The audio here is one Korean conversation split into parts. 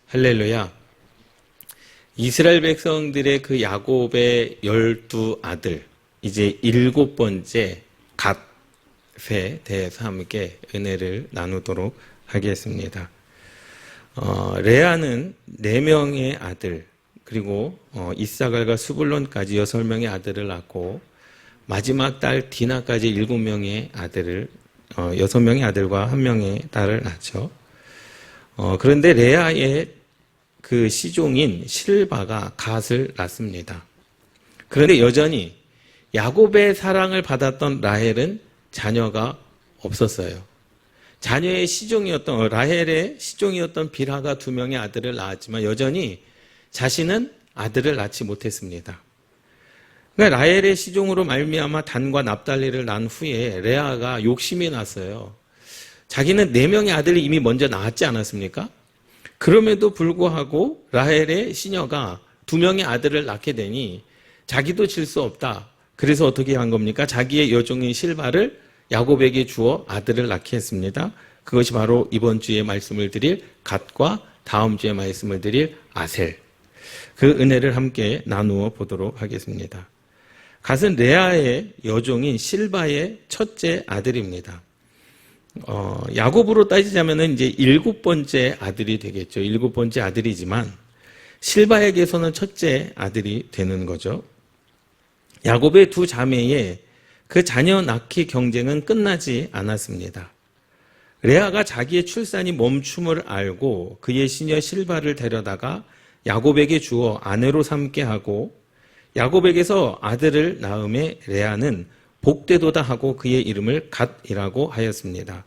할렐루야. 이스라엘 백성들의 그 야곱의 12아들, 이제 7번째 갓에 대해서 함께 은혜를 나누도록 하겠습니다. 레아는 4명의 아들, 그리고 이사갈과 스불론까지 6명의 아들을 낳고 마지막 딸 디나까지 7명의 아들을 6명의 아들과 1명의 딸을 낳죠. 그런데 레아의 그 시종인 실바가 갓을 낳습니다. 그런데 여전히 야곱의 사랑을 받았던 라헬은 자녀가 없었어요. 자녀의 시종이었던 라헬의 시종이었던 빌하가 2명의 아들을 낳았지만 여전히 자신은 아들을 낳지 못했습니다. 그러니까 라헬의 시종으로 말미암아 단과 납달리를 낳은 후에 레아가 욕심이 났어요. 자기는 4명의 아들을 이미 먼저 낳았지 않았습니까? 그럼에도 불구하고 라헬의 시녀가 2명의 아들을 낳게 되니 자기도 질 수 없다. 그래서 어떻게 한 겁니까? 자기의 여종인 실바를 야곱에게 주어 아들을 낳게 했습니다. 그것이 바로 이번 주에 말씀을 드릴 갓과 다음 주에 말씀을 드릴 아셀. 그 은혜를 함께 나누어 보도록 하겠습니다. 갓은 레아의 여종인 실바의 첫째 아들입니다. 야곱으로 따지자면은 이제 7번째 아들이 되겠죠. 7번째 아들이지만 실바에게서는 첫째 아들이 되는 거죠. 야곱의 2 자매의 그 자녀 낳기 경쟁은 끝나지 않았습니다. 레아가 자기의 출산이 멈춤을 알고 그의 시녀 실바를 데려다가 야곱에게 주어 아내로 삼게 하고 야곱에게서 아들을 낳음에 레아는 복되도다 하고 그의 이름을 갓이라고 하였습니다.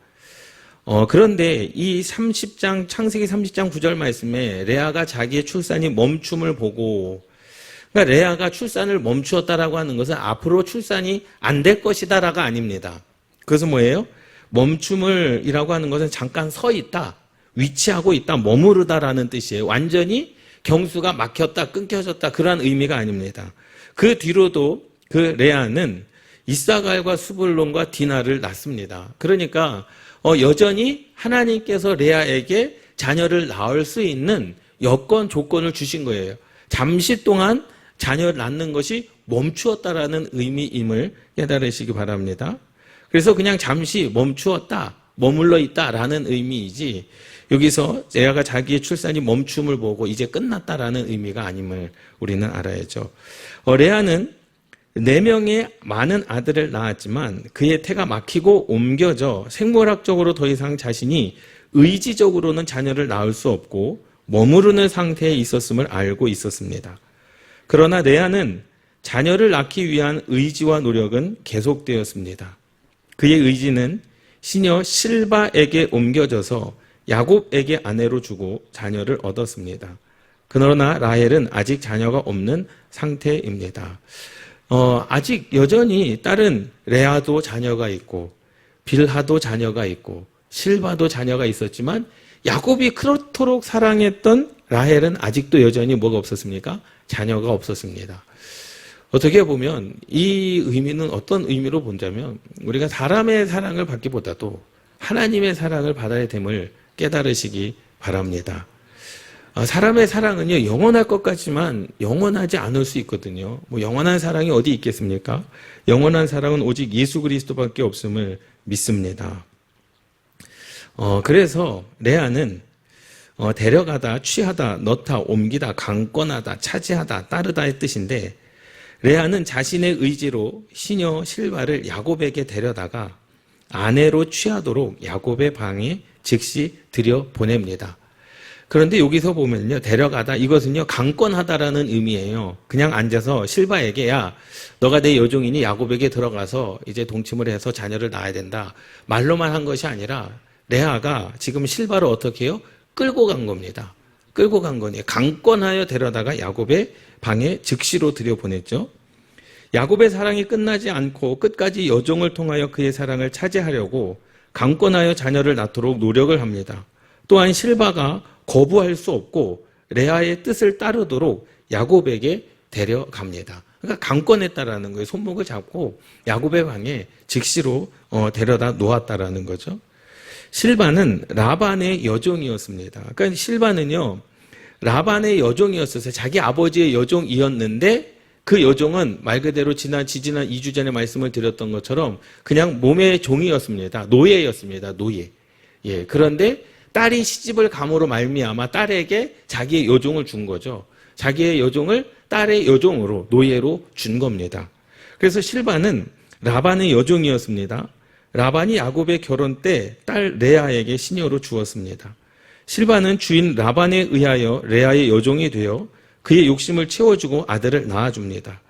그런데 이 창세기 30장 9절 말씀에 레아가 자기의 출산이 멈춤을 보고, 그러니까 레아가 출산을 멈추었다라고 하는 것은 앞으로 출산이 안 될 것이다라가 아닙니다. 그것은 뭐예요? 멈춤을이라고 하는 것은 잠깐 서 있다, 위치하고 있다, 머무르다라는 뜻이에요. 완전히 경수가 막혔다, 끊겨졌다, 그러한 의미가 아닙니다. 그 뒤로도 그 레아는 이사갈과 스불론과 디나를 낳습니다. 그러니까 여전히 하나님께서 레아에게 자녀를 낳을 수 있는 여건, 조건을 주신 거예요. 잠시 동안 자녀를 낳는 것이 멈추었다라는 의미임을 깨달으시기 바랍니다. 그래서 그냥 잠시 멈추었다, 머물러 있다라는 의미이지 여기서 레아가 자기의 출산이 멈춤을 보고 이제 끝났다라는 의미가 아님을 우리는 알아야죠. 레아는 4명의 많은 아들을 낳았지만 그의 태가 막히고 옮겨져 생물학적으로 더 이상 자신이 의지적으로는 자녀를 낳을 수 없고 머무르는 상태에 있었음을 알고 있었습니다. 그러나 레아는 자녀를 낳기 위한 의지와 노력은 계속되었습니다. 그의 의지는 시녀 실바에게 옮겨져서 야곱에게 아내로 주고 자녀를 얻었습니다. 그러나 라헬은 아직 자녀가 없는 상태입니다. 아직 여전히 딸은 레아도 자녀가 있고 빌하도 자녀가 있고 실바도 자녀가 있었지만 야곱이 그렇도록 사랑했던 라헬은 아직도 여전히 뭐가 없었습니까? 자녀가 없었습니다. 어떻게 보면 이 의미는 어떤 의미로 본다면 우리가 사람의 사랑을 받기보다도 하나님의 사랑을 받아야 됨을 깨달으시기 바랍니다. 사람의 사랑은요, 영원할 것 같지만 영원하지 않을 수 있거든요. 영원한 사랑이 어디 있겠습니까? 영원한 사랑은 오직 예수 그리스도밖에 없음을 믿습니다. 그래서 레아는 데려가다, 취하다, 넣다, 옮기다, 강권하다, 차지하다, 따르다의 뜻인데 레아는 자신의 의지로 시녀 실바를 야곱에게 데려다가 아내로 취하도록 야곱의 방에 즉시 들여보냅니다. 그런데 여기서 보면요, 데려가다, 이것은요, 강권하다라는 의미예요. 그냥 앉아서 실바에게, 야, 너가 내 여종이니 야곱에게 들어가서 이제 동침을 해서 자녀를 낳아야 된다. 말로만 한 것이 아니라 레아가 지금 실바를 어떻게 해요? 끌고 간 겁니다. 끌고 간 거니 강권하여 데려다가 야곱의 방에 즉시로 들여보냈죠. 야곱의 사랑이 끝나지 않고 끝까지 여종을 통하여 그의 사랑을 차지하려고 강권하여 자녀를 낳도록 노력을 합니다. 또한 실바가 거부할 수 없고 레아의 뜻을 따르도록 야곱에게 데려갑니다. 그러니까 강권했다라는 거예요. 손목을 잡고 야곱의 방에 즉시로 데려다 놓았다라는 거죠. 실바는 라반의 여종이었습니다. 그러니까 실바는요, 라반의 여종이었어요. 자기 아버지의 여종이었는데 그 여종은 말 그대로 지난 2주 전에 말씀을 드렸던 것처럼 그냥 몸의 종이었습니다. 노예였습니다. 노예. 예. 그런데 딸이 시집을 감으로 말미암아 딸에게 자기의 여종을 준 거죠. 자기의 여종을 딸의 여종으로 노예로 준 겁니다. 그래서 실바는 라반의 여종이었습니다. 라반이 야곱의 결혼 때 딸 레아에게 시녀로 주었습니다. 실바는 주인 라반에 의하여 레아의 여종이 되어 그의 욕심을 채워주고 아들을 낳아줍니다.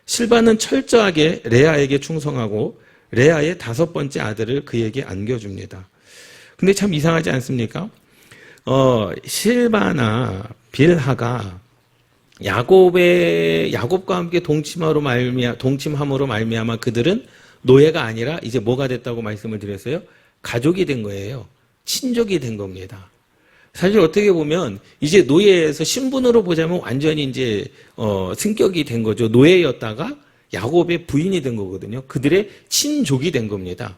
실바는 철저하게 레아에게 충성하고 레아의 5번째 아들을 그에게 안겨줍니다. 근데 참 이상하지 않습니까? 실바나 빌하가 야곱과 함께 동침함으로 말미암아 그들은 노예가 아니라 이제 뭐가 됐다고 말씀을 드렸어요? 가족이 된 거예요. 친족이 된 겁니다. 사실 어떻게 보면 이제 노예에서 신분으로 보자면 완전히 이제 승격이 된 거죠. 노예였다가 야곱의 부인이 된 거거든요. 그들의 친족이 된 겁니다.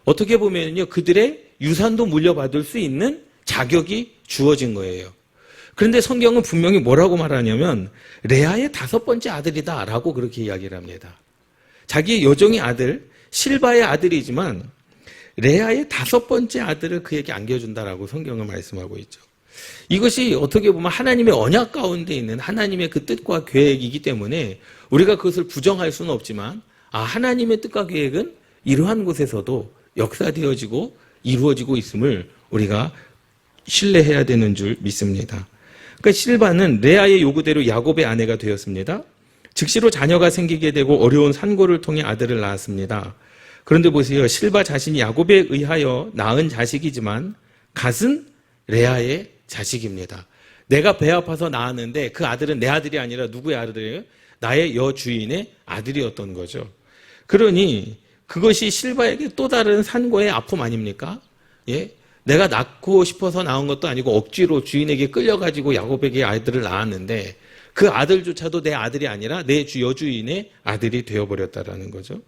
어떻게 보면요, 그들의 유산도 물려받을 수 있는 자격이 주어진 거예요. 그런데 성경은 분명히 뭐라고 말하냐면 레아의 5번째 아들이다라고 그렇게 이야기를 합니다. 자기의 여종의 아들, 실바의 아들이지만 레아의 5번째 아들을 그에게 안겨준다라고 성경은 말씀하고 있죠. 이것이 어떻게 보면 하나님의 언약 가운데 있는 하나님의 그 뜻과 계획이기 때문에 우리가 그것을 부정할 수는 없지만 하나님의 뜻과 계획은 이러한 곳에서도 역사되어지고 이루어지고 있음을 우리가 신뢰해야 되는 줄 믿습니다. 그러니까 실바는 레아의 요구대로 야곱의 아내가 되었습니다. 즉시로 자녀가 생기게 되고 어려운 산고를 통해 아들을 낳았습니다. 그런데 보세요. 실바 자신이 야곱에 의하여 낳은 자식이지만 갓은 레아의 자식입니다. 내가 배 아파서 낳았는데 그 아들은 내 아들이 아니라 누구의 아들이에요? 나의 여주인의 아들이었던 거죠. 그러니 그것이 실바에게 또 다른 산고의 아픔 아닙니까? 예? 내가 낳고 싶어서 낳은 것도 아니고 억지로 주인에게 끌려가지고 야곱에게 아들을 낳았는데 그 아들조차도 내 아들이 아니라 내 여주인의 아들이 되어버렸다라는 거죠.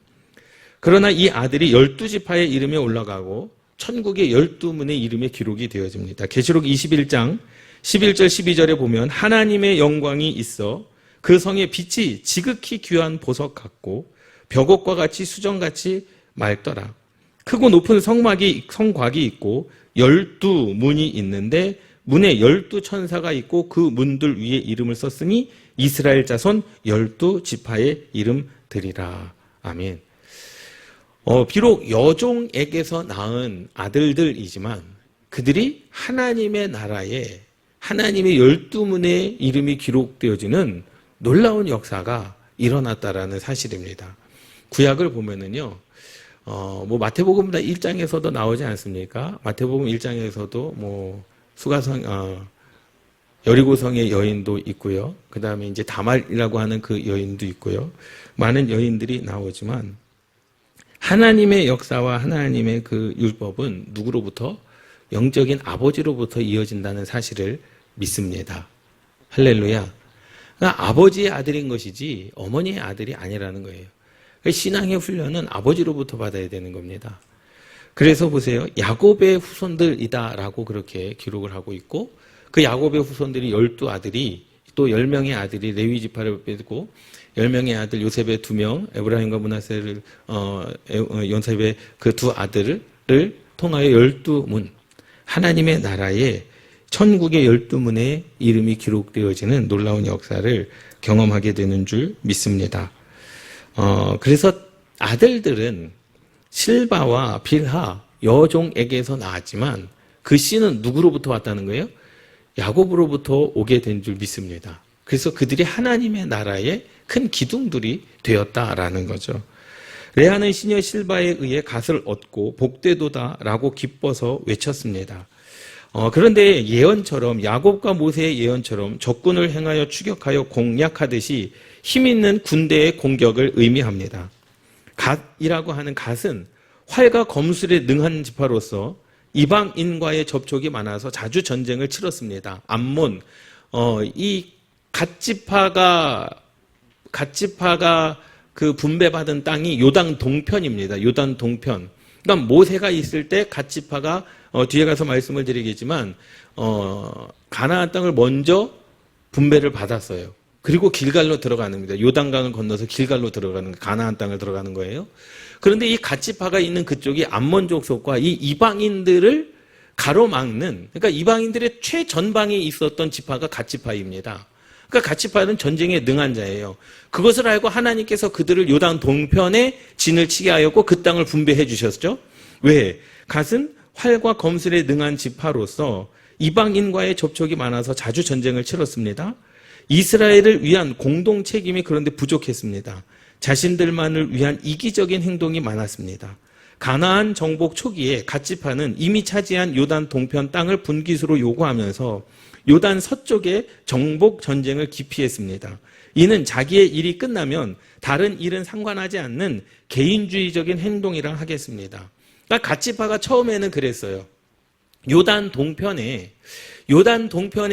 그러나 이 아들이 12지파의 이름에 올라가고 천국의 12문의 이름에 기록이 되어집니다. 계시록 21장 11절 12절에 보면 하나님의 영광이 있어 그 성의 빛이 지극히 귀한 보석 같고 벽옥과 같이 수정같이 맑더라. 크고 높은 성곽이 있고 12문이 있는데 문에 12천사가 있고 그 문들 위에 이름을 썼으니 이스라엘 자손 12지파의 이름들이라. 아멘. 비록 여종에게서 낳은 아들들이지만 그들이 하나님의 나라에 하나님의 12문의 이름이 기록되어지는 놀라운 역사가 일어났다라는 사실입니다. 구약을 보면은요, 뭐 마태복음 1장에서도 나오지 않습니까? 마태복음 1장에서도 뭐 여리고성의 여인도 있고요. 그 다음에 이제 다말이라고 하는 그 여인도 있고요. 많은 여인들이 나오지만 하나님의 역사와 하나님의 그 율법은 누구로부터? 영적인 아버지로부터 이어진다는 사실을 믿습니다. 할렐루야. 그러니까 아버지의 아들인 것이지 어머니의 아들이 아니라는 거예요. 신앙의 훈련은 아버지로부터 받아야 되는 겁니다. 그래서 보세요. 야곱의 후손들이다라고 그렇게 기록을 하고 있고 그 야곱의 후손들이 12아들이 또 10명의 아들이 레위 지파를 빼고 10명의 아들 요셉의 2명 에브라임과 므낫세를 요셉의 그 2 아들을 통하여 12문 하나님의 나라에 천국의 12문의 이름이 기록되어지는 놀라운 역사를 경험하게 되는 줄 믿습니다. 그래서 아들들은 실바와 빌하 여종에게서 나왔지만 그 씨는 누구로부터 왔다는 거예요? 야곱으로부터 오게 된 줄 믿습니다. 그래서 그들이 하나님의 나라의 큰 기둥들이 되었다라는 거죠. 레아는 시녀 실바에 의해 갓을 얻고 복되도다라고 기뻐서 외쳤습니다. 그런데 예언처럼 야곱과 모세의 예언처럼 적군을 행하여 추격하여 공략하듯이 힘 있는 군대의 공격을 의미합니다. 갓이라고 하는 갓은 활과 검술에 능한 지파로서 이방인과의 접촉이 많아서 자주 전쟁을 치렀습니다. 암몬, 이 갓지파가 그 분배받은 땅이 요단 동편입니다. 요단 동편. 그러니까 모세가 있을 때 갓지파가 뒤에 가서 말씀을 드리겠지만 가나안 땅을 먼저 분배를 받았어요. 그리고 길갈로 들어가는 겁니다. 요단강을 건너서 길갈로 들어가는, 가나안 땅을 들어가는 거예요. 그런데 이 갓지파가 있는 그쪽이 암몬족 속과 이 이방인들을 가로막는, 그러니까 이방인들의 최전방에 있었던 지파가 갓지파입니다. 그러니까 갓지파는 전쟁에 능한 자예요. 그것을 알고 하나님께서 그들을 요단 동편에 진을 치게 하였고 그 땅을 분배해 주셨죠. 왜? 갓은 활과 검술에 능한 지파로서 이방인과의 접촉이 많아서 자주 전쟁을 치렀습니다. 이스라엘을 위한 공동 책임이 그런데 부족했습니다. 자신들만을 위한 이기적인 행동이 많았습니다. 가나안 정복 초기에 갓지파는 이미 차지한 요단 동편 땅을 분깃으로 요구하면서 요단 서쪽에 정복 전쟁을 기피했습니다. 이는 자기의 일이 끝나면 다른 일은 상관하지 않는 개인주의적인 행동이라 하겠습니다. 그러니까 갓지파가 처음에는 그랬어요. 요단 동편에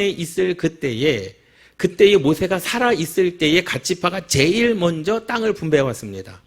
있을 그때에 모세가 살아 있을 때에 갓지파가 제일 먼저 땅을 분배해 왔습니다.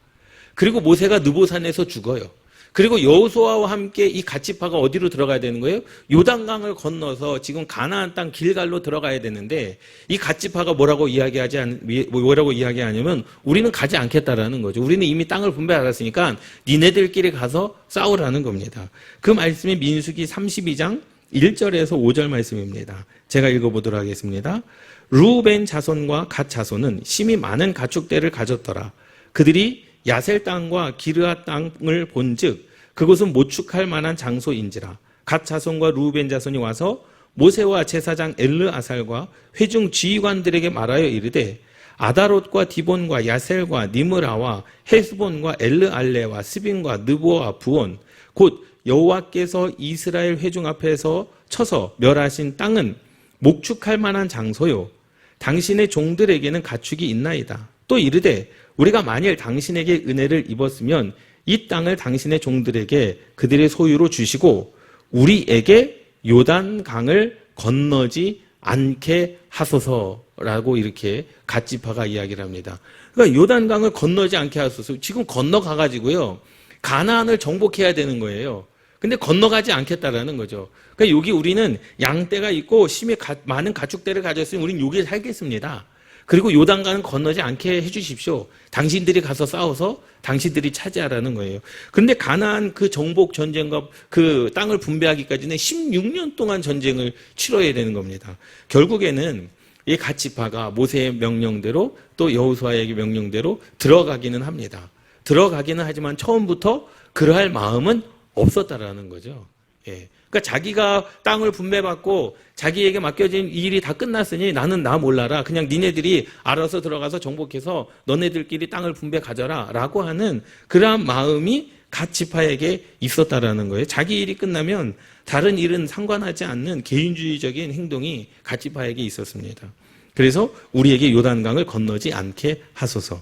그리고 모세가 느보산에서 죽어요. 그리고 여호수아와 함께 이 갓지파가 어디로 들어가야 되는 거예요? 요단강을 건너서 지금 가나안 땅 길갈로 들어가야 되는데 이 갓지파가 뭐라고 이야기하냐면 우리는 가지 않겠다라는 거죠. 우리는 이미 땅을 분배받았으니까 니네들끼리 가서 싸우라는 겁니다. 그 말씀이 민수기 32장 1절에서 5절 말씀입니다. 제가 읽어보도록 하겠습니다. 루벤 자손과 갓 자손은 심히 많은 가축대를 가졌더라. 그들이 야셀 땅과 기르앗 땅을 본즉 그곳은 모축할 만한 장소인지라. 갓 자손과 루벤 자손이 와서 모세와 제사장 엘르아살과 회중 지휘관들에게 말하여 이르되 아다롯과 디본과 야셀과 니므라와 헤스본과 엘르알레와 스빈과 느보와 부온 곧 여호와께서 이스라엘 회중 앞에서 쳐서 멸하신 땅은 목축할 만한 장소요. 당신의 종들에게는 가축이 있나이다. 또 이르되 우리가 만일 당신에게 은혜를 입었으면 이 땅을 당신의 종들에게 그들의 소유로 주시고 우리에게 요단강을 건너지 않게 하소서라고 이렇게 갓지파가 이야기를 합니다. 그러니까 요단강을 건너지 않게 하소서. 지금 건너가가지고요. 가나안을 정복해야 되는 거예요. 근데 건너가지 않겠다라는 거죠. 그러니까 여기 우리는 양떼가 있고 심히 많은 가축대를 가졌으니 우리는 여기에 살겠습니다. 그리고 요단강은 건너지 않게 해주십시오. 당신들이 가서 싸워서 당신들이 차지하라는 거예요. 그런데 가나안 그 정복 전쟁과 그 땅을 분배하기까지는 16년 동안 전쟁을 치러야 되는 겁니다. 결국에는 이 갓지파가 모세의 명령대로 또 여호수아의 명령대로 들어가기는 합니다. 들어가기는 하지만 처음부터 그러할 마음은 없었다라는 거죠. 예. 그러니까 자기가 땅을 분배받고 자기에게 맡겨진 일이 다 끝났으니 나는 나 몰라라. 그냥 니네들이 알아서 들어가서 정복해서 너네들끼리 땅을 분배 가져라. 라고 하는 그러한 마음이 갓지파에게 있었다라는 거예요. 자기 일이 끝나면 다른 일은 상관하지 않는 개인주의적인 행동이 갓지파에게 있었습니다. 그래서 우리에게 요단강을 건너지 않게 하소서.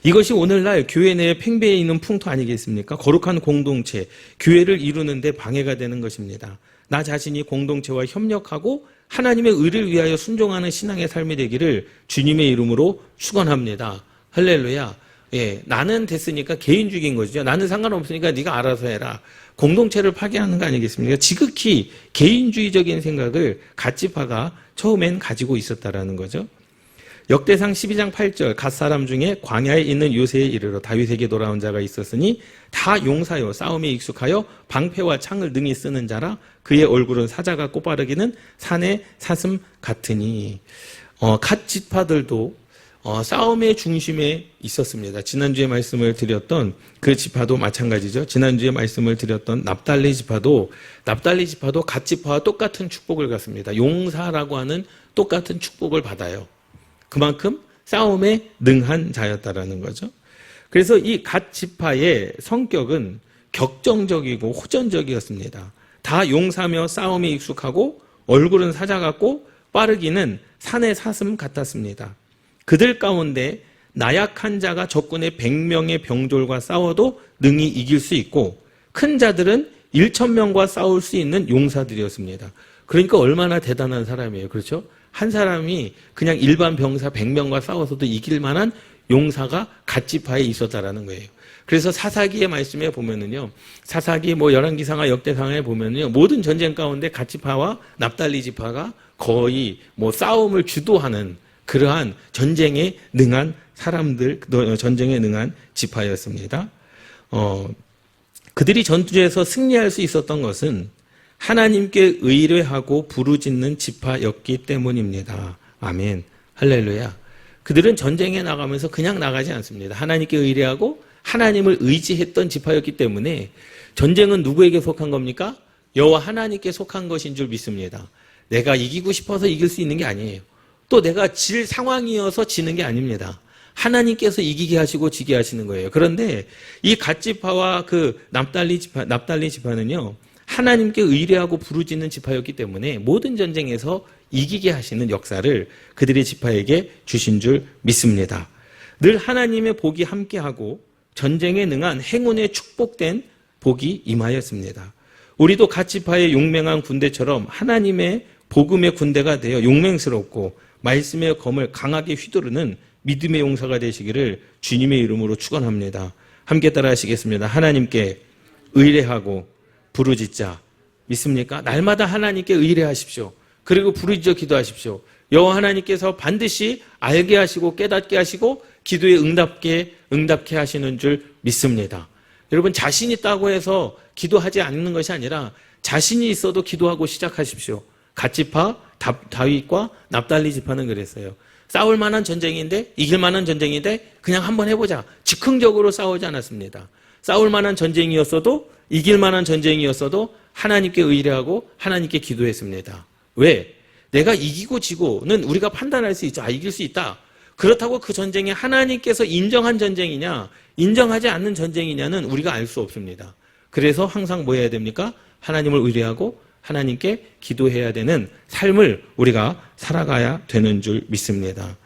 이것이 오늘날 교회 내에 팽배해 있는 풍토 아니겠습니까? 거룩한 공동체, 교회를 이루는데 방해가 되는 것입니다. 나 자신이 공동체와 협력하고 하나님의 의를 위하여 순종하는 신앙의 삶이 되기를 주님의 이름으로 축원합니다. 할렐루야. 예, 나는 됐으니까 개인주의인 거죠. 나는 상관없으니까 네가 알아서 해라. 공동체를 파괴하는 거 아니겠습니까? 지극히 개인주의적인 생각을 갓지파가 처음엔 가지고 있었다라는 거죠. 역대상 12장 8절 갓 사람 중에 광야에 있는 요새에 이르러 다윗에게 돌아온 자가 있었으니 다 용사요 싸움에 익숙하여 방패와 창을 능히 쓰는 자라 그의 얼굴은 사자 같고 빠르기는 산의 사슴 같으니 갓 지파들도 싸움의 중심에 있었습니다. 지난주에 말씀을 드렸던 그 지파도 마찬가지죠. 지난주에 말씀을 드렸던 납달리 지파도 갓 지파와 똑같은 축복을 갖습니다. 용사라고 하는 똑같은 축복을 받아요. 그만큼 싸움에 능한 자였다라는 거죠. 그래서 이 갓 지파의 성격은 격정적이고 호전적이었습니다. 다 용사며 싸움에 익숙하고 얼굴은 사자 같고 빠르기는 산의 사슴 같았습니다. 그들 가운데 나약한 자가 적군의 100명의 병졸과 싸워도 능히 이길 수 있고 큰 자들은 1,000명과 싸울 수 있는 용사들이었습니다. 그러니까 얼마나 대단한 사람이에요. 그렇죠? 한 사람이 그냥 일반 병사 100명과 싸워서도 이길 만한 용사가 갓지파에 있었다라는 거예요. 그래서 사사기의 말씀에 보면은요, 사사기 열왕기상하 역대상하에 보면은요, 모든 전쟁 가운데 갓지파와 납달리 지파가 거의 싸움을 주도하는 그러한 전쟁에 능한 사람들, 전쟁에 능한 지파였습니다. 그들이 전투에서 승리할 수 있었던 것은 하나님께 의뢰하고 부르짖는 지파였기 때문입니다. 아멘. 할렐루야. 그들은 전쟁에 나가면서 그냥 나가지 않습니다. 하나님께 의뢰하고 하나님을 의지했던 지파였기 때문에 전쟁은 누구에게 속한 겁니까? 여호와 하나님께 속한 것인 줄 믿습니다. 내가 이기고 싶어서 이길 수 있는 게 아니에요. 또 내가 질 상황이어서 지는 게 아닙니다. 하나님께서 이기게 하시고 지게 하시는 거예요. 그런데 이 갓지파와 그 납달리 지파는요, 하나님께 의뢰하고 부르짖는 지파였기 때문에 모든 전쟁에서 이기게 하시는 역사를 그들의 지파에게 주신 줄 믿습니다. 늘 하나님의 복이 함께하고 전쟁에 능한 행운에 축복된 복이 임하였습니다. 우리도 갓지파의 용맹한 군대처럼 하나님의 복음의 군대가 되어 용맹스럽고 말씀의 검을 강하게 휘두르는 믿음의 용사가 되시기를 주님의 이름으로 축원합니다. 함께 따라 하시겠습니다. 하나님께 의뢰하고 부르짖자. 믿습니까? 날마다 하나님께 의뢰하십시오. 그리고 부르짖어 기도하십시오. 여호와 하나님께서 반드시 알게 하시고 깨닫게 하시고 기도에 응답케 하시는 줄 믿습니다. 여러분, 자신 있다고 해서 기도하지 않는 것이 아니라 자신이 있어도 기도하고 시작하십시오. 갓지파 다윗과 납달리 지파는 그랬어요. 싸울 만한 전쟁인데, 이길 만한 전쟁인데 그냥 한번 해보자. 즉흥적으로 싸우지 않았습니다. 싸울 만한 전쟁이었어도, 이길 만한 전쟁이었어도 하나님께 의뢰하고 하나님께 기도했습니다. 왜? 내가 이기고 지고는 우리가 판단할 수 있죠. 이길 수 있다. 그렇다고 그 전쟁이 하나님께서 인정한 전쟁이냐, 인정하지 않는 전쟁이냐는 우리가 알 수 없습니다. 그래서 항상 뭐 해야 됩니까? 하나님을 의뢰하고 하나님께 기도해야 되는 삶을 우리가 살아가야 되는 줄 믿습니다.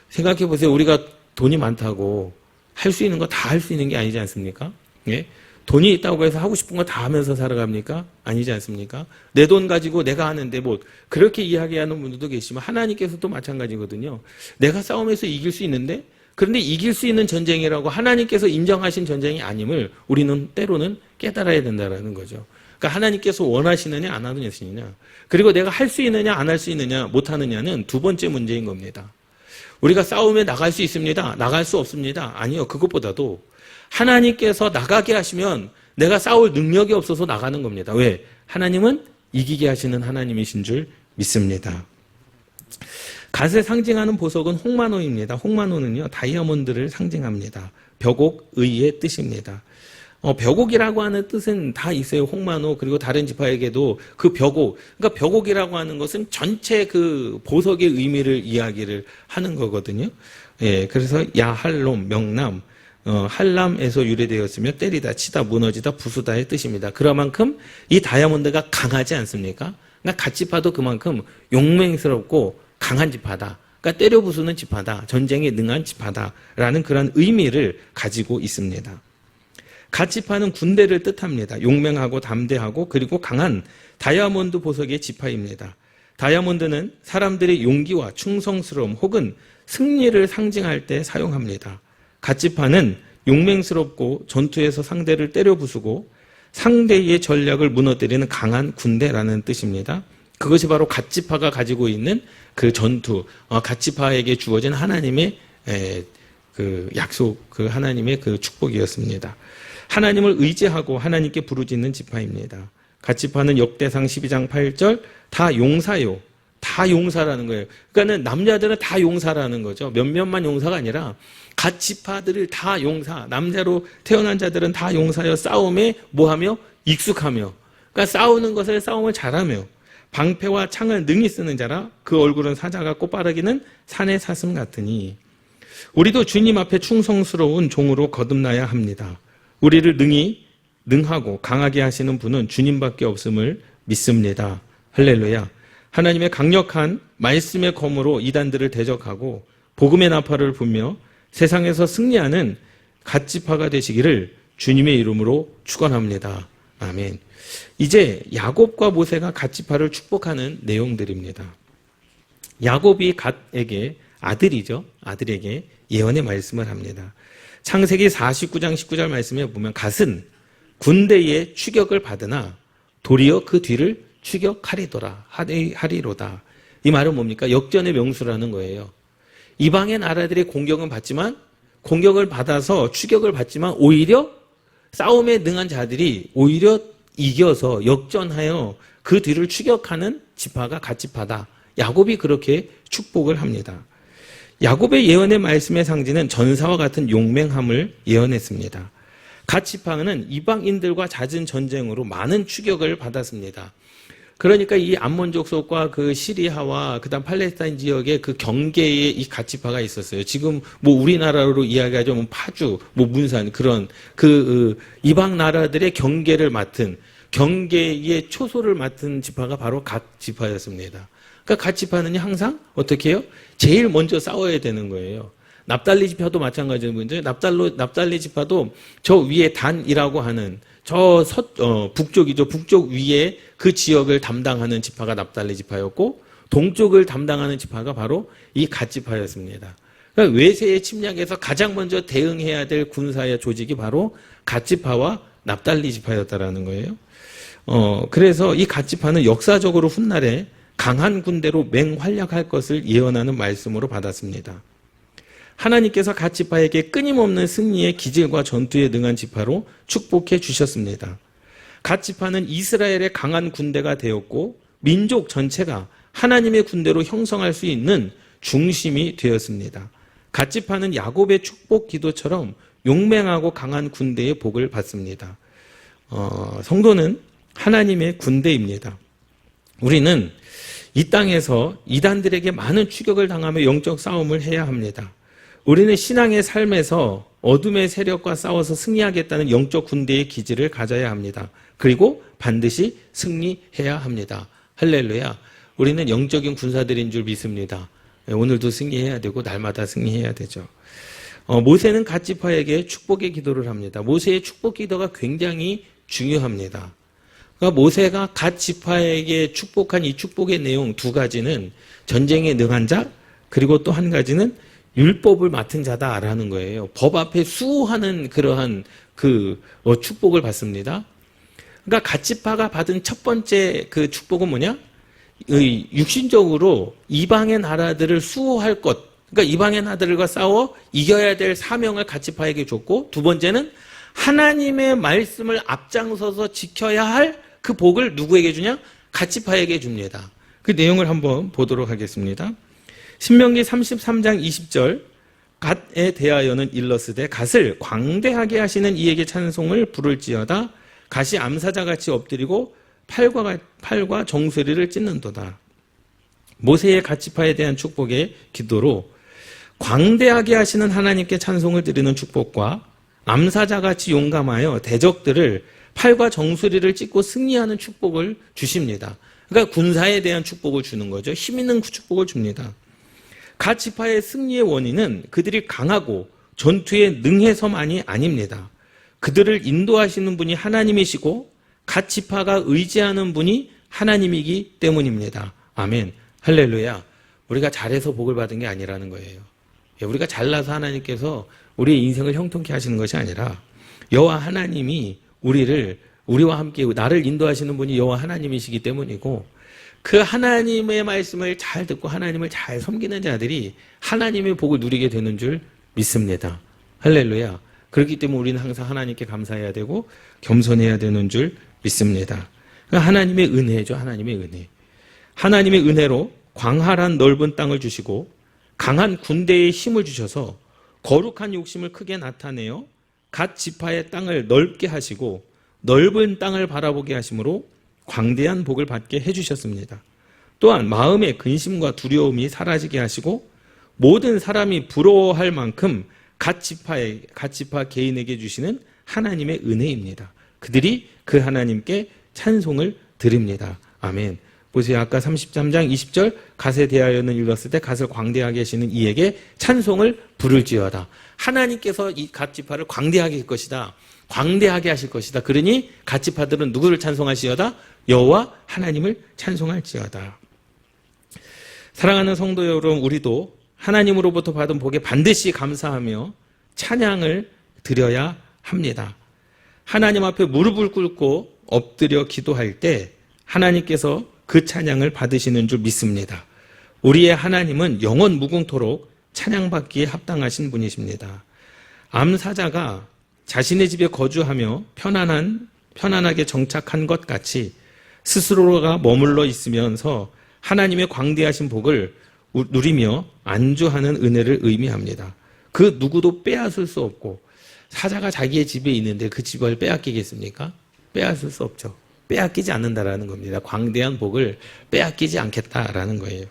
생각해 보세요. 우리가 돈이 많다고 할 수 있는 거 다 할 수 있는 게 아니지 않습니까? 예? 돈이 있다고 해서 하고 싶은 거 다 하면서 살아갑니까? 아니지 않습니까? 내 돈 가지고 내가 하는데 그렇게 이야기하는 분들도 계시지만 하나님께서도 마찬가지거든요. 내가 싸움에서 이길 수 있는데, 그런데 이길 수 있는 전쟁이라고 하나님께서 인정하신 전쟁이 아님을 우리는 때로는 깨달아야 된다는 거죠. 그러니까 하나님께서 원하시느냐 안 하느냐, 그리고 내가 할 수 있느냐 안 할 수 있느냐 못 하느냐는 두 번째 문제인 겁니다. 우리가 싸움에 나갈 수 있습니다. 나갈 수 없습니다. 아니요. 그것보다도 하나님께서 나가게 하시면 내가 싸울 능력이 없어서 나가는 겁니다. 왜? 하나님은 이기게 하시는 하나님이신 줄 믿습니다. 갓을 상징하는 보석은 홍마노입니다. 홍마노는요, 다이아몬드를 상징합니다. 벽옥, 의의 뜻입니다. 벽옥이라고 하는 뜻은 다 있어요. 홍마노, 그리고 다른 지파에게도 그 벽옥, 그러니까 벽옥이라고 하는 것은 전체 그 보석의 의미를 이야기를 하는 거거든요. 예, 그래서 야할롬, 명남, 할람에서 유래되었으며 때리다, 치다, 무너지다, 부수다의 뜻입니다. 그만큼 이 다이아몬드가 강하지 않습니까? 그러니까 갓지파도 그만큼 용맹스럽고 강한 지파다. 그러니까 때려 부수는 지파다. 전쟁에 능한 지파다라는 그런 의미를 가지고 있습니다. 갓지파는 군대를 뜻합니다. 용맹하고 담대하고 그리고 강한 다이아몬드 보석의 지파입니다. 다이아몬드는 사람들의 용기와 충성스러움 혹은 승리를 상징할 때 사용합니다. 갓지파는 용맹스럽고 전투에서 상대를 때려 부수고 상대의 전략을 무너뜨리는 강한 군대라는 뜻입니다. 그것이 바로 갓지파가 가지고 있는 그 전투, 갓지파에게 주어진 하나님의 그 약속, 그 하나님의 그 축복이었습니다. 하나님을 의지하고 하나님께 부르짖는 지파입니다. 갓지파는 역대상 12장 8절 다 용사요. 다 용사라는 거예요. 그러니까는 남자들은 다 용사라는 거죠. 몇몇만 용사가 아니라 갓지파들을 다 용사, 남자로 태어난 자들은 다 용사여 싸움에 뭐하며? 익숙하며. 그러니까 싸움을 잘하며 방패와 창을 능히 쓰는 자라 그 얼굴은 사자 같고 빠르기는 산의 사슴 같으니. 우리도 주님 앞에 충성스러운 종으로 거듭나야 합니다. 우리를 능하고 강하게 하시는 분은 주님밖에 없음을 믿습니다. 할렐루야. 하나님의 강력한 말씀의 검으로 이단들을 대적하고 복음의 나팔을 불며 세상에서 승리하는 갓지파가 되시기를 주님의 이름으로 축원합니다. 아멘. 이제 야곱과 모세가 갓지파를 축복하는 내용들입니다. 야곱이 갓에게 아들에게 예언의 말씀을 합니다. 창세기 49장 19절 말씀에 보면 갓은 군대의 추격을 받으나 도리어 그 뒤를 추격하리로다. 이 말은 뭡니까? 역전의 명수라는 거예요. 이방의 나라들의 공격은 받지만 공격을 받아서 추격을 받지만 오히려 싸움에 능한 자들이 오히려 이겨서 역전하여 그 뒤를 추격하는 지파가 갓지파다. 야곱이 그렇게 축복을 합니다. 야곱의 예언의 말씀의 상징은 전사와 같은 용맹함을 예언했습니다. 갓지파는 이방인들과 잦은 전쟁으로 많은 추격을 받았습니다. 그러니까 이 암몬족 속과 그 시리아와 그다음 팔레스타인 지역의 그 경계에 이 갓지파가 있었어요. 지금 뭐 우리나라로 이야기하죠. 뭐 파주, 뭐 문산 그런 그 이방 나라들의 경계를 맡은 경계의 초소를 맡은 지파가 바로 갓지파였습니다. 그러니까 갓지파는 항상 어떻게 해요? 제일 먼저 싸워야 되는 거예요. 납달리 지파도 마찬가지인 문제. 납달리 지파도 저 위에 단이라고 하는 북쪽이죠. 북쪽 위에 그 지역을 담당하는 지파가 납달리 지파였고 동쪽을 담당하는 지파가 바로 이 갓지파였습니다. 그러니까 외세의 침략에서 가장 먼저 대응해야 될 군사의 조직이 바로 갓지파와 납달리 지파였다라는 거예요. 그래서 이 갓지파는 역사적으로 훗날에 강한 군대로 맹활약할 것을 예언하는 말씀으로 받았습니다. 하나님께서 갓지파에게 끊임없는 승리의 기질과 전투에 능한 지파로 축복해 주셨습니다. 갓지파는 이스라엘의 강한 군대가 되었고 민족 전체가 하나님의 군대로 형성할 수 있는 중심이 되었습니다. 갓지파는 야곱의 축복 기도처럼 용맹하고 강한 군대의 복을 받습니다. 성도는 하나님의 군대입니다. 우리는 이 땅에서 이단들에게 많은 추격을 당하며 영적 싸움을 해야 합니다. 우리는 신앙의 삶에서 어둠의 세력과 싸워서 승리하겠다는 영적 군대의 기질을 가져야 합니다. 그리고 반드시 승리해야 합니다. 할렐루야. 우리는 영적인 군사들인 줄 믿습니다. 오늘도 승리해야 되고 날마다 승리해야 되죠. 모세는 갓지파에게 축복의 기도를 합니다. 모세의 축복 기도가 굉장히 중요합니다. 그러니까 모세가 갓지파에게 축복한 이 축복의 내용 두 가지는 전쟁에 능한 자, 그리고 또 한 가지는 율법을 맡은 자다라는 거예요. 법 앞에 수호하는 그러한 축복을 받습니다. 그러니까 갓지파가 받은 첫 번째 그 축복은 뭐냐? 육신적으로 이방의 나라들을 수호할 것. 그러니까 이방의 나라들과 싸워 이겨야 될 사명을 갓지파에게 줬고, 두 번째는 하나님의 말씀을 앞장서서 지켜야 할 그 복을 누구에게 주냐? 갓지파에게 줍니다. 그 내용을 한번 보도록 하겠습니다. 신명기 33장 20절 갓에 대하여는 일러스되 갓을 광대하게 하시는 이에게 찬송을 부를지어다. 갓이 암사자같이 엎드리고 팔과 정수리를 찢는도다. 모세의 갓지파에 대한 축복의 기도로 광대하게 하시는 하나님께 찬송을 드리는 축복과 암사자같이 용감하여 대적들을 팔과 정수리를 찢고 승리하는 축복을 주십니다. 그러니까 군사에 대한 축복을 주는 거죠. 힘 있는 축복을 줍니다. 갓지파의 승리의 원인은 그들이 강하고 전투에 능해서만이 아닙니다. 그들을 인도하시는 분이 하나님이시고 갓지파가 의지하는 분이 하나님이기 때문입니다. 아멘. 할렐루야. 우리가 잘해서 복을 받은 게 아니라는 거예요. 우리가 잘나서 하나님께서 우리의 인생을 형통케 하시는 것이 아니라 여호와 하나님이 우리와 함께 나를 인도하시는 분이 여호와 하나님이시기 때문이고, 그 하나님의 말씀을 잘 듣고 하나님을 잘 섬기는 자들이 하나님의 복을 누리게 되는 줄 믿습니다. 할렐루야. 그렇기 때문에 우리는 항상 하나님께 감사해야 되고 겸손해야 되는 줄 믿습니다. 하나님의 은혜죠. 하나님의 은혜. 하나님의 은혜로 광활한 넓은 땅을 주시고 강한 군대의 힘을 주셔서 거룩한 욕심을 크게 나타내어 갓 지파의 땅을 넓게 하시고 넓은 땅을 바라보게 하심으로 광대한 복을 받게 해주셨습니다. 또한 마음의 근심과 두려움이 사라지게 하시고 모든 사람이 부러워할 만큼 갓 지파 개인에게 주시는 하나님의 은혜입니다. 그들이 그 하나님께 찬송을 드립니다. 아멘. 보세요. 아까 33장 20절 갓에 대하여는 읽었을 때 갓을 광대하게 하시는 이에게 찬송을 부를지어다. 하나님께서 이 갓지파를 광대하게 할 것이다. 광대하게 하실 것이다. 그러니 갓지파들은 누구를 찬송하시어다? 여호와 하나님을 찬송할지어다. 사랑하는 성도 여러분, 우리도 하나님으로부터 받은 복에 반드시 감사하며 찬양을 드려야 합니다. 하나님 앞에 무릎을 꿇고 엎드려 기도할 때 하나님께서 그 찬양을 받으시는 줄 믿습니다. 우리의 하나님은 영원 무궁토록 찬양받기에 합당하신 분이십니다. 암사자가 자신의 집에 거주하며 편안하게 정착한 것 같이 스스로가 머물러 있으면서 하나님의 광대하신 복을 누리며 안주하는 은혜를 의미합니다. 그 누구도 빼앗을 수 없고, 사자가 자기의 집에 있는데 그 집을 빼앗기겠습니까? 빼앗을 수 없죠. 빼앗기지 않는다라는 겁니다. 광대한 복을 빼앗기지 않겠다라는 거예요.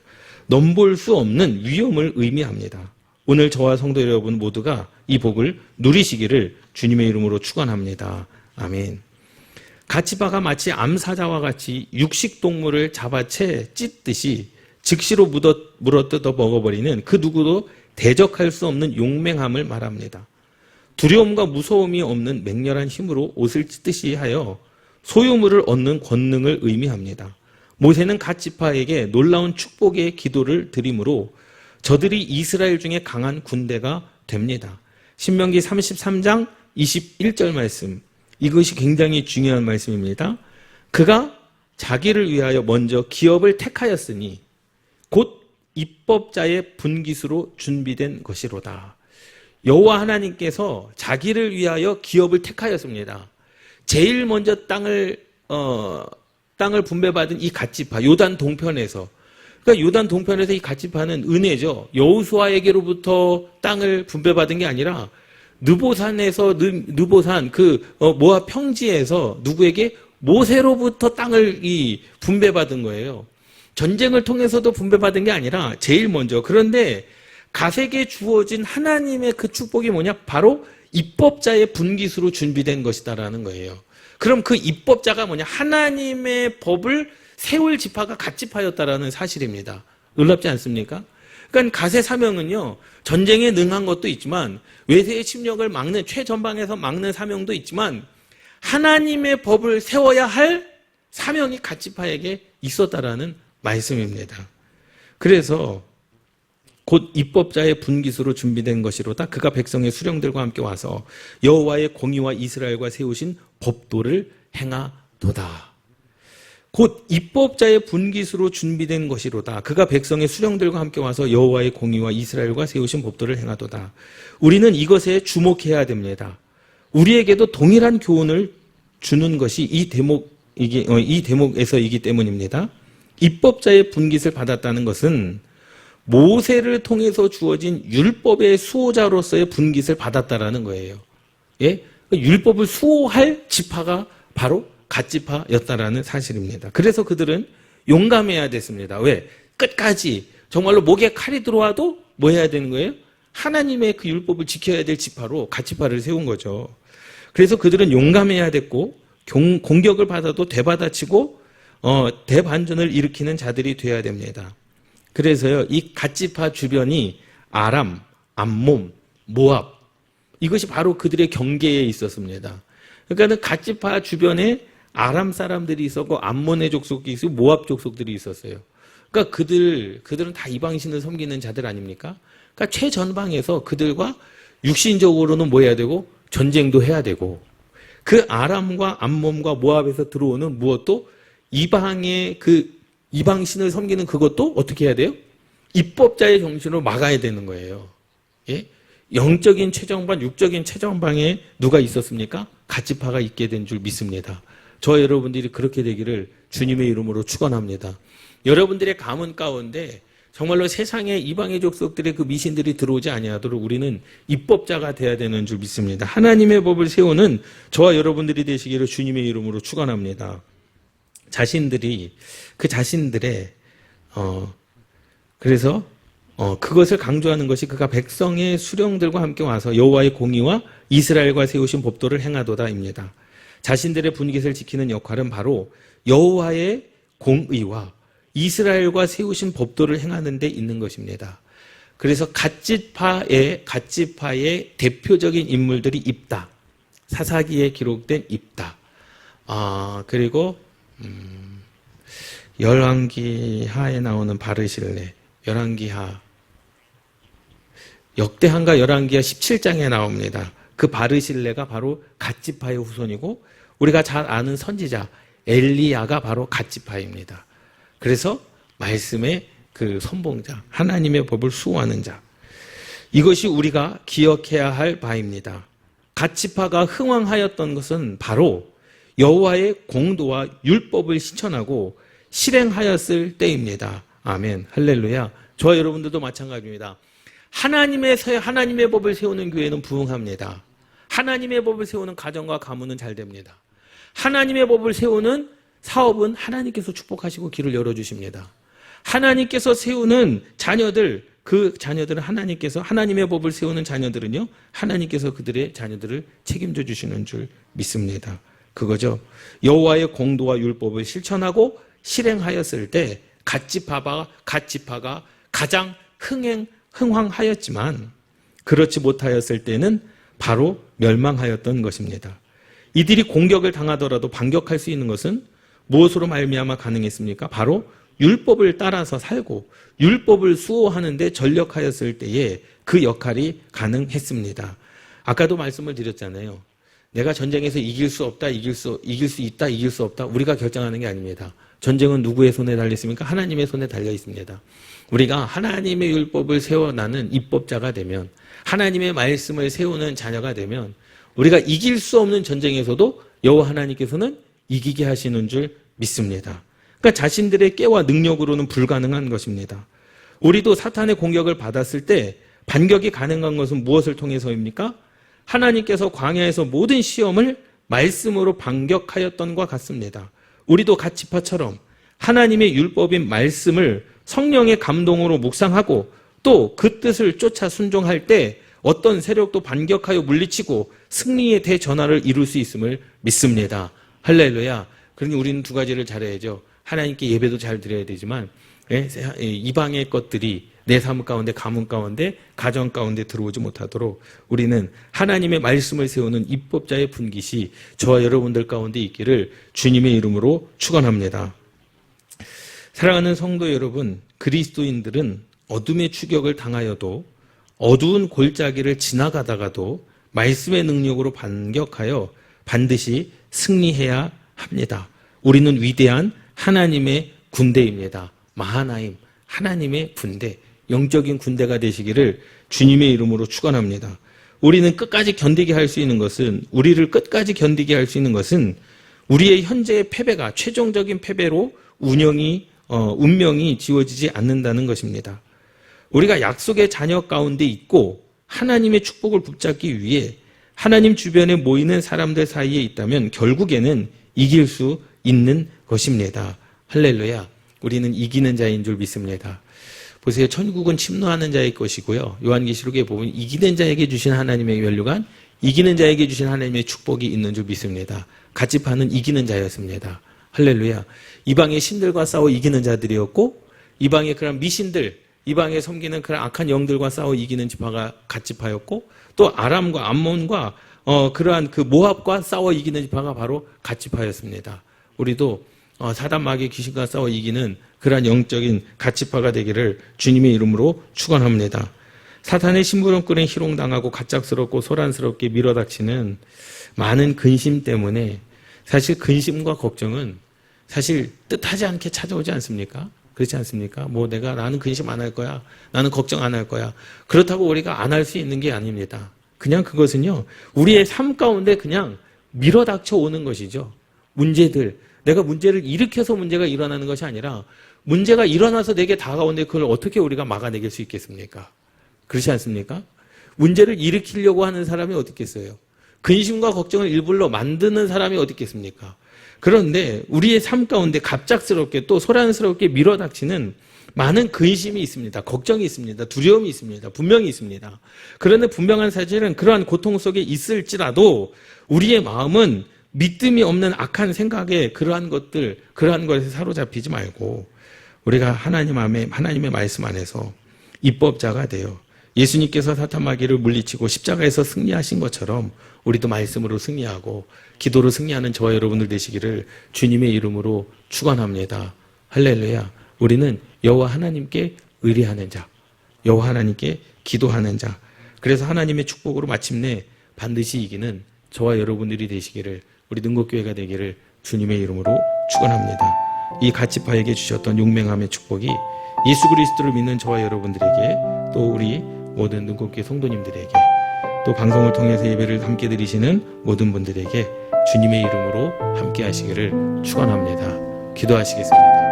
넘볼 수 없는 위엄을 의미합니다. 오늘 저와 성도 여러분 모두가 이 복을 누리시기를 주님의 이름으로 축원합니다. 아멘. 가치파가 마치 암사자와 같이 육식동물을 잡아채 찢듯이 즉시로 물어뜯어 먹어버리는 그 누구도 대적할 수 없는 용맹함을 말합니다. 두려움과 무서움이 없는 맹렬한 힘으로 옷을 찢듯이 하여 소유물을 얻는 권능을 의미합니다. 모세는 갓지파에게 놀라운 축복의 기도를 드림으로 저들이 이스라엘 중에 강한 군대가 됩니다. 신명기 33장 21절 말씀, 이것이 굉장히 중요한 말씀입니다. 그가 자기를 위하여 먼저 기업을 택하였으니 곧 입법자의 분깃으로 준비된 것이로다. 여호와 하나님께서 자기를 위하여 기업을 택하였습니다. 제일 먼저 땅을 분배받은 이 갓지파, 요단 동편에서, 그러니까 요단 동편에서 이 갓지파는 은혜죠. 여호수아에게로부터 땅을 분배받은 게 아니라 느보산에서 느보산 모압 평지에서 누구에게 모세로부터 땅을 분배받은 거예요. 전쟁을 통해서도 분배받은 게 아니라 제일 먼저. 그런데 갓에게 주어진 하나님의 그 축복이 뭐냐? 바로 입법자의 분깃으로 준비된 것이다라는 거예요. 그럼 그 입법자가 뭐냐? 하나님의 법을 세울 지파가 갓지파였다라는 사실입니다. 놀랍지 않습니까? 그러니까 갓의 사명은요, 전쟁에 능한 것도 있지만 외세의 침략을 막는, 최전방에서 막는 사명도 있지만 하나님의 법을 세워야 할 사명이 갓지파에게 있었다라는 말씀입니다. 그래서 곧 입법자의 분깃으로 준비된 것이로다. 그가 백성의 수령들과 함께 와서 여호와의 공의와 이스라엘과 세우신 법도를 행하도다. 곧 입법자의 분깃으로 준비된 것이로다. 그가 백성의 수령들과 함께 와서 여호와의 공의와 이스라엘과 세우신 법도를 행하도다. 우리는 이것에 주목해야 됩니다. 우리에게도 동일한 교훈을 주는 것이 이 대목에서이기 때문입니다. 입법자의 분깃을 받았다는 것은 모세를 통해서 주어진 율법의 수호자로서의 분깃을 받았다라는 거예요. 예? 율법을 수호할 지파가 바로 갓지파였다라는 사실입니다. 그래서 그들은 용감해야 됐습니다. 왜? 끝까지 정말로 목에 칼이 들어와도 뭐 해야 되는 거예요? 하나님의 그 율법을 지켜야 될 지파로 갓지파를 세운 거죠. 그래서 그들은 용감해야 됐고 공격을 받아도 되받아치고 대반전을 일으키는 자들이 되어야 됩니다. 그래서요, 이 갓지파 주변이 아람, 암몬, 모압, 이것이 바로 그들의 경계에 있었습니다. 그러니까 갓지파 주변에 아람 사람들이 있었고 암몬의 족속이 있고 모압 족속들이 있었어요. 그러니까 그들은 다 이방신을 섬기는 자들 아닙니까? 그러니까 최전방에서 그들과 육신적으로는 뭐 해야 되고 전쟁도 해야 되고, 그 아람과 암몬과 모압에서 들어오는 무엇도 이방의 이방신을 섬기는 그것도 어떻게 해야 돼요? 입법자의 정신으로 막아야 되는 거예요. 예? 영적인 최전방, 육적인 최전방에 누가 있었습니까? 갓지파가 있게 된 줄 믿습니다. 저 여러분들이 그렇게 되기를 주님의 이름으로 축원합니다. 여러분들의 가문 가운데 정말로 세상에 이방의 족속들의 그 미신들이 들어오지 아니하도록 우리는 입법자가 돼야 되는 줄 믿습니다. 하나님의 법을 세우는 저와 여러분들이 되시기를 주님의 이름으로 축원합니다. 그래서 그것을 강조하는 것이 그가 백성의 수령들과 함께 와서 여호와의 공의와 이스라엘과 세우신 법도를 행하도다입니다. 자신들의 분깃을 지키는 역할은 바로 여호와의 공의와 이스라엘과 세우신 법도를 행하는 데 있는 것입니다. 그래서 갓지파의 대표적인 인물들이 입다, 사사기에 기록된 입다, 그리고 열왕기하에 나오는 바르실레, 열왕기하, 역대한가 열왕기하 17장에 나옵니다. 그 바르실레가 바로 갓지파의 후손이고 우리가 잘 아는 선지자 엘리야가 바로 갓지파입니다. 그래서 말씀의 그 선봉자, 하나님의 법을 수호하는 자. 이것이 우리가 기억해야 할 바입니다. 갓지파가 흥왕하였던 것은 바로 여호와의 공도와 율법을 실천하고 실행하였을 때입니다. 아멘. 할렐루야. 저와 여러분들도 마찬가지입니다. 하나님의 법을 세우는 교회는 부흥합니다. 하나님의 법을 세우는 가정과 가문은 잘 됩니다. 하나님의 법을 세우는 사업은 하나님께서 축복하시고 길을 열어주십니다. 하나님께서 세우는 자녀들, 그 자녀들은 하나님께서, 하나님의 법을 세우는 자녀들은요, 하나님께서 그들의 자녀들을 책임져 주시는 줄 믿습니다. 그거죠. 여호와의 공도와 율법을 실천하고 실행하였을 때 갓지파가 가장 흥왕하였지만 그렇지 못하였을 때는 바로 멸망하였던 것입니다. 이들이 공격을 당하더라도 반격할 수 있는 것은 무엇으로 말미암아 가능했습니까? 바로 율법을 따라서 살고 율법을 수호하는 데 전력하였을 때에 그 역할이 가능했습니다. 아까도 말씀을 드렸잖아요. 내가 전쟁에서 이길 수 없다, 이길 수 있다, 이길 수 없다. 우리가 결정하는 게 아닙니다. 전쟁은 누구의 손에 달려 있습니까? 하나님의 손에 달려 있습니다. 우리가 하나님의 율법을 세워나는 입법자가 되면, 하나님의 말씀을 세우는 자녀가 되면 우리가 이길 수 없는 전쟁에서도 여호와 하나님께서는 이기게 하시는 줄 믿습니다. 그러니까 자신들의 깨와 능력으로는 불가능한 것입니다. 우리도 사탄의 공격을 받았을 때 반격이 가능한 것은 무엇을 통해서입니까? 하나님께서 광야에서 모든 시험을 말씀으로 반격하였던 것 같습니다. 우리도 갓지파처럼 하나님의 율법인 말씀을 성령의 감동으로 묵상하고 또 그 뜻을 쫓아 순종할 때 어떤 세력도 반격하여 물리치고 승리의 대전환을 이룰 수 있음을 믿습니다. 할렐루야. 그러니 우리는 두 가지를 잘해야죠. 하나님께 예배도 잘 드려야 되지만 이방의 것들이 내 삶 가운데, 가문 가운데, 가정 가운데 들어오지 못하도록 우리는 하나님의 말씀을 세우는 입법자의 분깃이 저와 여러분들 가운데 있기를 주님의 이름으로 축원합니다. 사랑하는 성도 여러분, 그리스도인들은 어둠의 추격을 당하여도 어두운 골짜기를 지나가다가도 말씀의 능력으로 반격하여 반드시 승리해야 합니다. 우리는 위대한 하나님의 군대입니다. 마하나임, 하나님의 군대, 영적인 군대가 되시기를 주님의 이름으로 축원합니다. 우리를 끝까지 견디게 할 수 있는 것은 우리의 현재의 패배가 최종적인 패배로 운명이 지워지지 않는다는 것입니다. 우리가 약속의 자녀 가운데 있고 하나님의 축복을 붙잡기 위해 하나님 주변에 모이는 사람들 사이에 있다면 결국에는 이길 수 있는 것입니다. 할렐루야. 우리는 이기는 자인 줄 믿습니다. 보세요. 천국은 침노하는 자의 것이고요. 요한계시록에 보면 이기는 자에게 주신 하나님의 면류관, 이기는 자에게 주신 하나님의 축복이 있는 줄 믿습니다. 갓지파는 이기는 자였습니다. 할렐루야. 이방의 신들과 싸워 이기는 자들이었고 이방의 그런 미신들, 이방에 섬기는 그런 악한 영들과 싸워 이기는 지파가 갓지파였고 또 아람과 암몬과 그러한 그 모압과 싸워 이기는 지파가 바로 갓지파였습니다. 우리도 사단 마귀 귀신과 싸워 이기는 그러한 영적인 갓지파가 되기를 주님의 이름으로 축원합니다. 사탄의 심부름꾼에 희롱당하고 갑작스럽고 소란스럽게 밀어닥치는 많은 근심 때문에 사실 근심과 걱정은 사실 뜻하지 않게 찾아오지 않습니까? 그렇지 않습니까? 나는 근심 안 할 거야. 나는 걱정 안 할 거야. 그렇다고 우리가 안 할 수 있는 게 아닙니다. 그냥 그것은요, 우리의 삶 가운데 그냥 밀어닥쳐 오는 것이죠. 문제들. 내가 문제를 일으켜서 문제가 일어나는 것이 아니라 문제가 일어나서 내게 다가오는데 그걸 어떻게 우리가 막아내길 수 있겠습니까? 그렇지 않습니까? 문제를 일으키려고 하는 사람이 어디 있겠어요? 근심과 걱정을 일부러 만드는 사람이 어디 있겠습니까? 그런데 우리의 삶 가운데 갑작스럽게 또 소란스럽게 밀어닥치는 많은 근심이 있습니다. 걱정이 있습니다. 두려움이 있습니다. 분명히 있습니다. 그런데 분명한 사실은 그러한 고통 속에 있을지라도 우리의 마음은 믿음이 없는 악한 생각에 그러한 것에 사로잡히지 말고 우리가 하나님의 말씀 안에서 입법자가 되어 예수님께서 사탄 마귀를 물리치고 십자가에서 승리하신 것처럼 우리도 말씀으로 승리하고 기도로 승리하는 저와 여러분들 되시기를 주님의 이름으로 축원합니다. 할렐루야. 우리는 여호와 하나님께 의뢰하는 자, 여호와 하나님께 기도하는 자. 그래서 하나님의 축복으로 마침내 반드시 이기는 저와 여러분들이 되시기를, 우리 능곡교회가 되기를 주님의 이름으로 축원합니다. 이 가치파에게 주셨던 용맹함의 축복이 예수 그리스도를 믿는 저와 여러분들에게, 또 우리 모든 능곡교회 성도님들에게, 또 방송을 통해서 예배를 함께 드리시는 모든 분들에게 주님의 이름으로 함께 하시기를 축원합니다. 기도하시겠습니다.